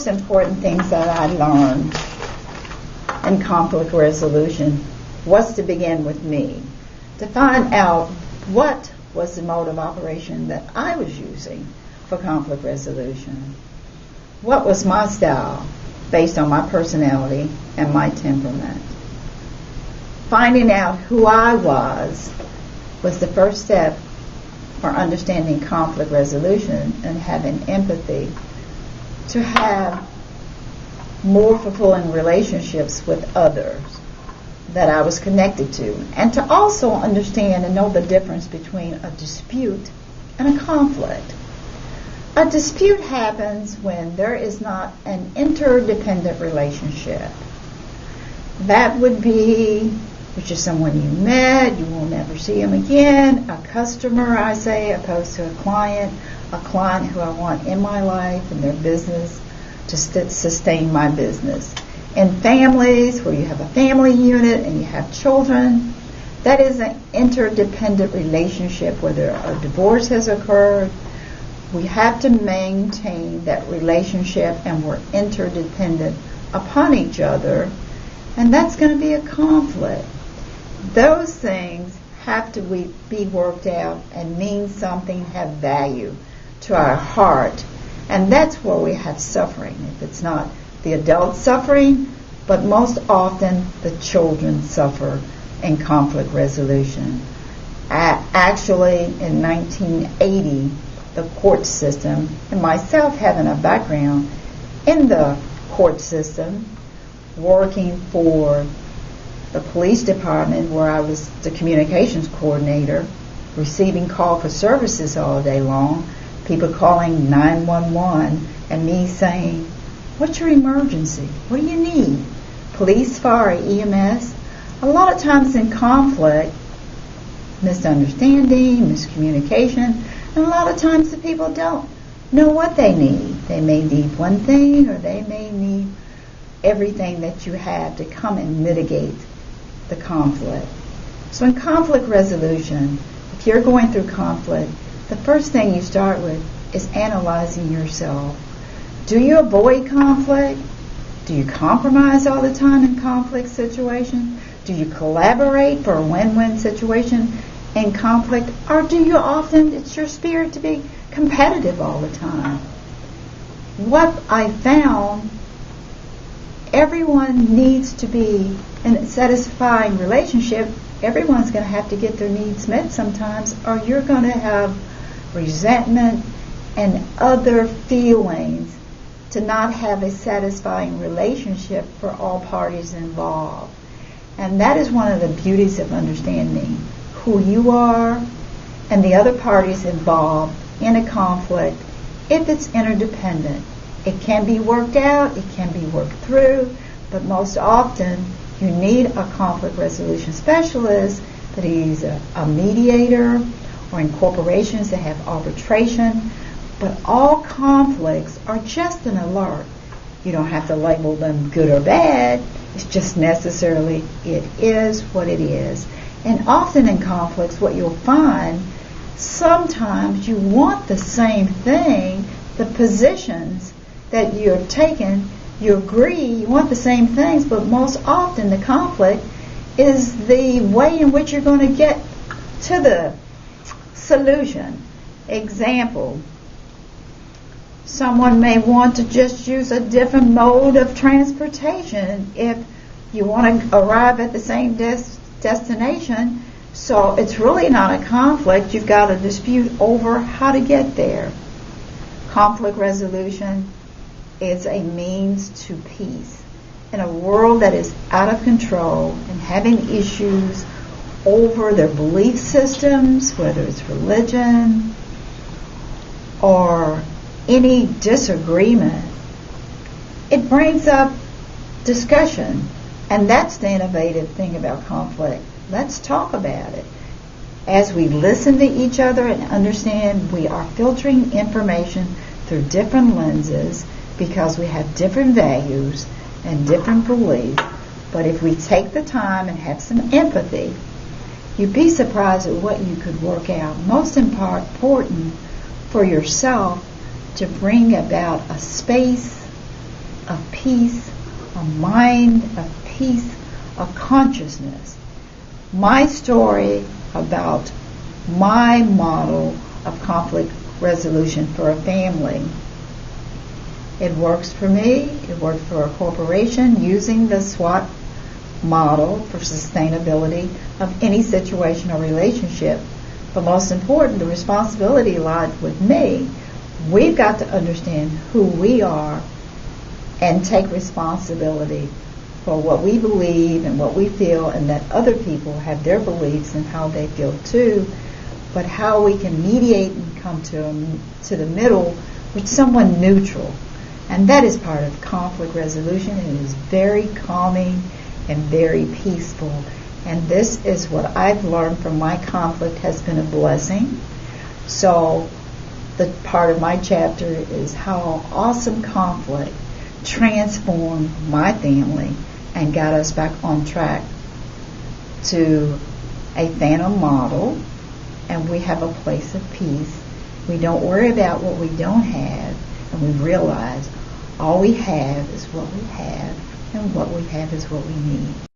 most important things that I learned in conflict resolution was to begin with me, to find out what was the mode of operation that I was using for conflict resolution. What was my style based on my personality and my temperament? Finding out who I was the first step for understanding conflict resolution and having empathy to have more fulfilling relationships with others that I was connected to, and to also understand and know the difference between a dispute and a conflict. A dispute happens when there is not an interdependent relationship. That would be, which is someone you met, you will never see him again, a customer, I say, opposed to a client who I want in my life and their business to sustain my business. In families where you have a family unit and you have children, that is an interdependent relationship. Whether a divorce has occurred, we have to maintain that relationship, and we're interdependent upon each other, and that's going to be a conflict. Those things have to be worked out and mean something, have value to our heart, and that's where we have suffering. If it's not the adults suffering, but most often the children suffer in conflict resolution. Actually, in 1980, the court system, and myself having a background in the court system, working for the police department where I was the communications coordinator, receiving call for services all day long, people calling 911, and me saying, "What's your emergency? What do you need?" Police, fire, EMS. A lot of times in conflict, misunderstanding, miscommunication, and a lot of times the people don't know what they need. They may need one thing, or they may need everything that you have to come and mitigate the conflict. So in conflict resolution, if you're going through conflict, the first thing you start with is analyzing yourself. Do you avoid conflict? Do you compromise all the time in conflict situations? Do you collaborate for a win-win situation in conflict? Or do you often, it's your spirit to be competitive all the time? What I found, everyone needs to be in a satisfying relationship. Everyone's going to have to get their needs met sometimes, or you're going to have resentment and other feelings to not have a satisfying relationship for all parties involved. And that is one of the beauties of understanding who you are and the other parties involved in a conflict. If it's interdependent, it can be worked out, it can be worked through, but most often you need a conflict resolution specialist that is a mediator, or in corporations that have arbitration. But all conflicts are just an alert. You don't have to label them good or bad. It's just necessarily it is what it is. And often in conflicts, what you'll find, sometimes you want the same thing, the positions that you're taking, you agree, you want the same things, but most often the conflict is the way in which you're going to get to the solution. Example, someone may want to just use a different mode of transportation if you want to arrive at the same destination. So it's really not a conflict. You've got a dispute over how to get there. Conflict resolution is a means to peace. In a world that is out of control and having issues over their belief systems, whether it's religion or any disagreement, it brings up discussion. And that's the innovative thing about conflict. Let's talk about it. As we listen to each other and understand, we are filtering information through different lenses because we have different values and different beliefs. But if we take the time and have some empathy, you'd be surprised at what you could work out. Most important for yourself to bring about a space of peace, a mind of peace, a consciousness. My story about my model of conflict resolution for a family. It works for me. It works for a corporation using the SWOT model for sustainability of any situation or relationship. But most important, the responsibility lies with me. We've got to understand who we are and take responsibility for what we believe and what we feel, and that other people have their beliefs and how they feel too, but how we can mediate and come to the middle with someone neutral. And that is part of conflict resolution. It is very calming and very peaceful. And this is what I've learned from my conflict has been a blessing. So the part of my chapter is how awesome conflict transformed my family and got us back on track to a phantom model, and we have a place of peace. We don't worry about what we don't have, and we realize all we have is what we have, and what we have is what we need.